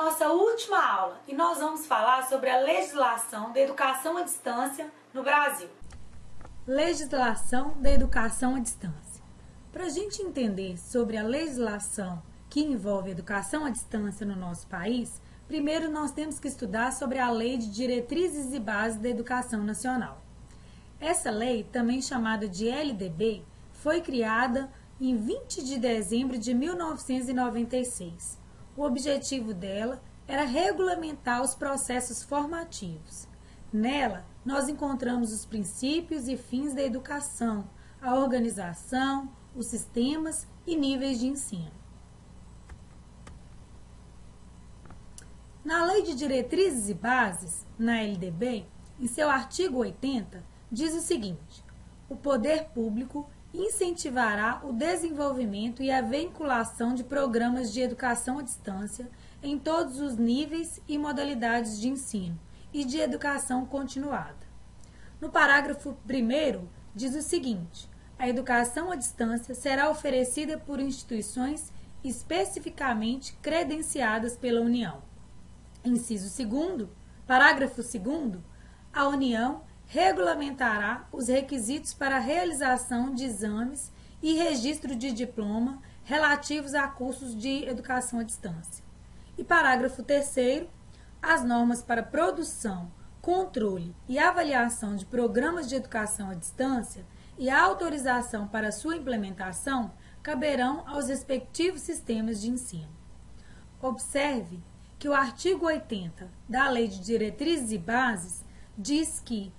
nossa última aula e nós vamos falar sobre a legislação da educação à distância no Brasil. Legislação da educação à distância. Para a gente entender sobre a legislação que envolve a educação à distância no nosso país, primeiro nós temos que estudar sobre a Lei de Diretrizes e Bases da Educação Nacional. Essa lei, também chamada de LDB, foi criada em 20 de dezembro de 1996. O objetivo dela era regulamentar os processos formativos. Nela, nós encontramos os princípios e fins da educação, a organização, os sistemas e níveis de ensino. Na Lei de Diretrizes e Bases, na LDB, em seu artigo 80, diz o seguinte: o poder público incentivará o desenvolvimento e a vinculação de programas de educação à distância em todos os níveis e modalidades de ensino e de educação continuada. No parágrafo 1º, diz o seguinte: a educação à distância será oferecida por instituições especificamente credenciadas pela União. Inciso 2º, parágrafo 2º, a União regulamentará os requisitos para a realização de exames e registro de diploma relativos a cursos de educação à distância. E parágrafo 3º, as normas para produção, controle e avaliação de programas de educação à distância e a autorização para sua implementação caberão aos respectivos sistemas de ensino. Observe que o artigo 80 da Lei de Diretrizes e Bases diz que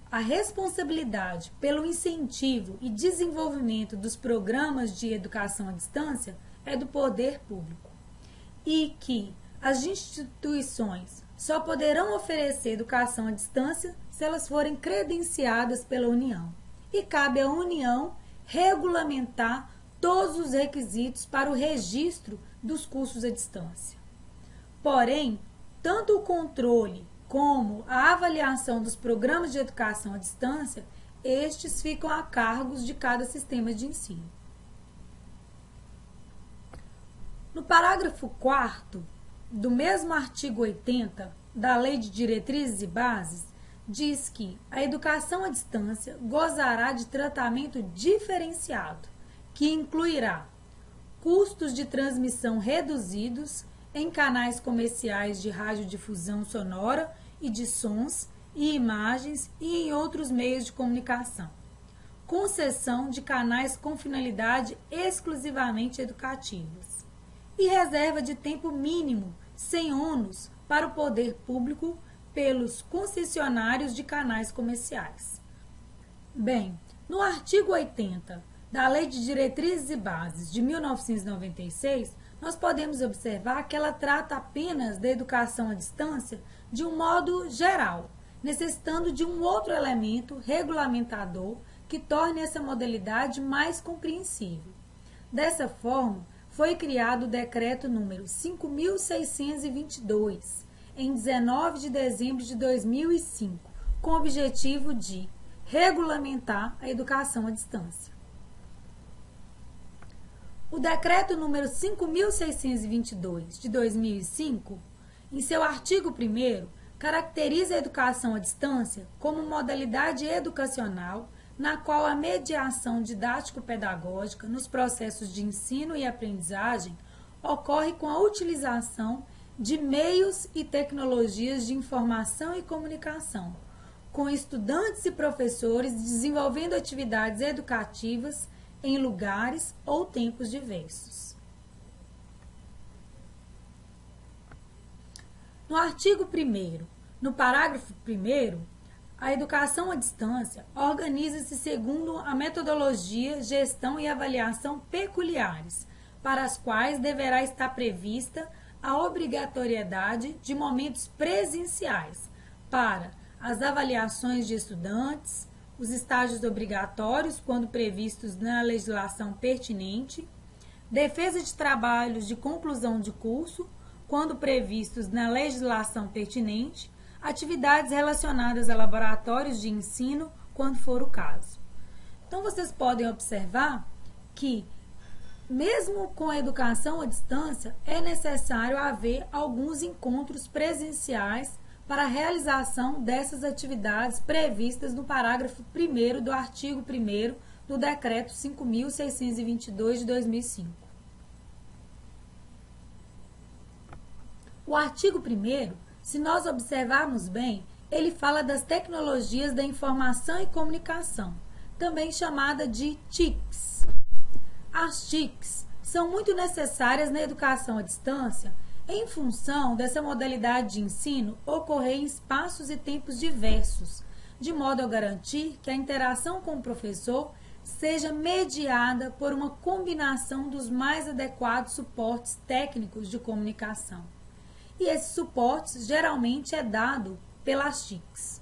a responsabilidade pelo incentivo e desenvolvimento dos programas de educação à distância é do poder público e que as instituições só poderão oferecer educação à distância se elas forem credenciadas pela União. E cabe à União regulamentar todos os requisitos para o registro dos cursos à distância. Porém, tanto o controle como a avaliação dos programas de educação à distância, estes ficam a cargo de cada sistema de ensino. No parágrafo 4º do mesmo artigo 80 da Lei de Diretrizes e Bases, diz que a educação à distância gozará de tratamento diferenciado, que incluirá custos de transmissão reduzidos em canais comerciais de radiodifusão sonora e de sons e imagens e em outros meios de comunicação, concessão de canais com finalidade exclusivamente educativas e reserva de tempo mínimo, sem ônus, para o poder público pelos concessionários de canais comerciais. Bem, no artigo 80 da Lei de Diretrizes e Bases de 1996, nós podemos observar que ela trata apenas da educação à distância de um modo geral, necessitando de um outro elemento regulamentador que torne essa modalidade mais compreensível. Dessa forma, foi criado o Decreto número 5.622, em 19 de dezembro de 2005, com o objetivo de regulamentar a educação à distância. O Decreto número 5.622, de 2005, em seu artigo 1º, caracteriza a educação à distância como modalidade educacional na qual a mediação didático-pedagógica nos processos de ensino e aprendizagem ocorre com a utilização de meios e tecnologias de informação e comunicação, com estudantes e professores desenvolvendo atividades educativas em lugares ou tempos diversos. No artigo 1º, no parágrafo 1º, a educação à distância organiza-se segundo a metodologia, gestão e avaliação peculiares, para as quais deverá estar prevista a obrigatoriedade de momentos presenciais para as avaliações de estudantes, os estágios obrigatórios, quando previstos na legislação pertinente, defesa de trabalhos de conclusão de curso, quando previstos na legislação pertinente, atividades relacionadas a laboratórios de ensino, quando for o caso. Então, vocês podem observar que mesmo com a educação à distância, é necessário haver alguns encontros presenciais para a realização dessas atividades previstas no parágrafo 1º do artigo 1º do Decreto 5.622 de 2005. O artigo 1º, se nós observarmos bem, ele fala das tecnologias da informação e comunicação, também chamada de TICs. As TICs são muito necessárias na educação à distância em função dessa modalidade de ensino ocorrer em espaços e tempos diversos, de modo a garantir que a interação com o professor seja mediada por uma combinação dos mais adequados suportes técnicos de comunicação. E esses suportes geralmente é dado pelas TICs.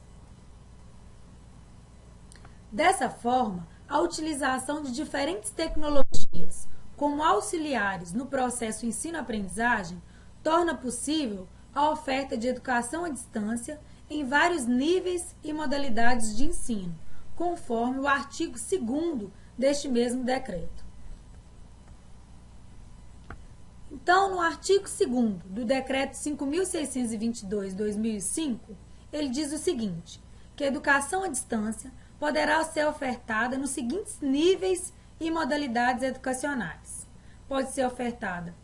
Dessa forma, a utilização de diferentes tecnologias como auxiliares no processo ensino-aprendizagem torna possível a oferta de educação à distância em vários níveis e modalidades de ensino, conforme o artigo 2º deste mesmo decreto. Então, no artigo 2º do Decreto 5.622/2005, ele diz o seguinte, que a educação à distância poderá ser ofertada nos seguintes níveis e modalidades educacionais. Pode ser ofertada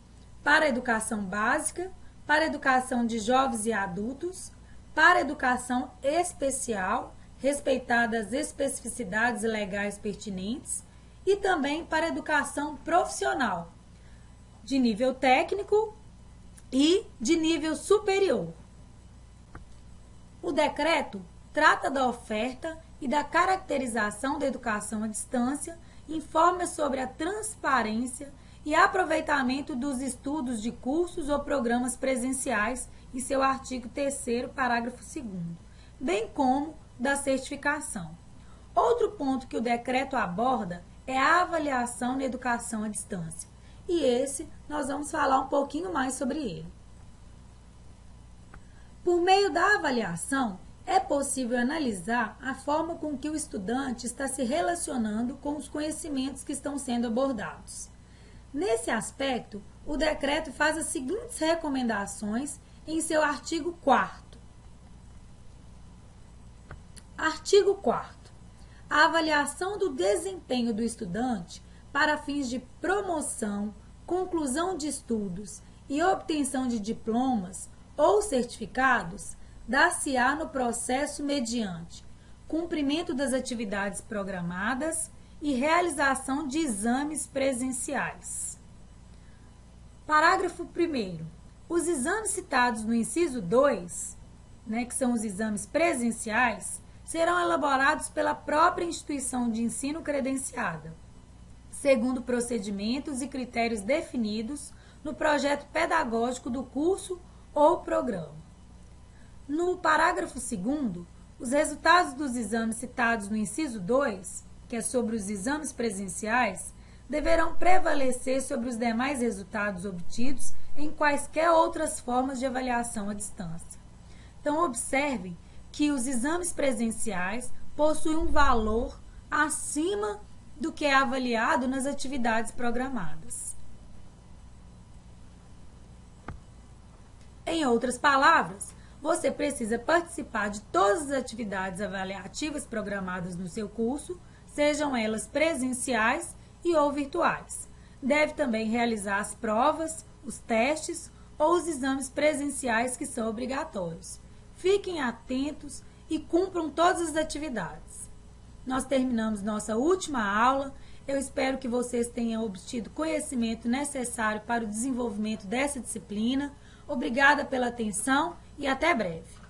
para a educação básica, para a educação de jovens e adultos, para a educação especial, respeitadas as especificidades legais pertinentes, e também para a educação profissional, de nível técnico e de nível superior. O decreto trata da oferta e da caracterização da educação à distância, informa sobre a transparência e aproveitamento dos estudos de cursos ou programas presenciais em seu artigo 3º, parágrafo 2º, bem como da certificação. Outro ponto que o decreto aborda é a avaliação na educação à distância, e esse nós vamos falar um pouquinho mais sobre ele. Por meio da avaliação, é possível analisar a forma com que o estudante está se relacionando com os conhecimentos que estão sendo abordados. Nesse aspecto, o decreto faz as seguintes recomendações em seu artigo 4º. Artigo 4º. A avaliação do desempenho do estudante para fins de promoção, conclusão de estudos e obtenção de diplomas ou certificados dar-se-á no processo mediante cumprimento das atividades programadas e realização de exames presenciais. Parágrafo 1º. Os exames citados no inciso 2, que são os exames presenciais, serão elaborados pela própria instituição de ensino credenciada, segundo procedimentos e critérios definidos no projeto pedagógico do curso ou programa. No parágrafo 2º, os resultados dos exames citados no inciso 2, que é sobre os exames presenciais, deverão prevalecer sobre os demais resultados obtidos em quaisquer outras formas de avaliação à distância. Então, observem que os exames presenciais possuem um valor acima do que é avaliado nas atividades programadas. Em outras palavras, você precisa participar de todas as atividades avaliativas programadas no seu curso, sejam elas presenciais e ou virtuais. Deve também realizar as provas, os testes ou os exames presenciais que são obrigatórios. Fiquem atentos e cumpram todas as atividades. Nós terminamos nossa última aula. Eu espero que vocês tenham obtido conhecimento necessário para o desenvolvimento dessa disciplina. Obrigada pela atenção e até breve.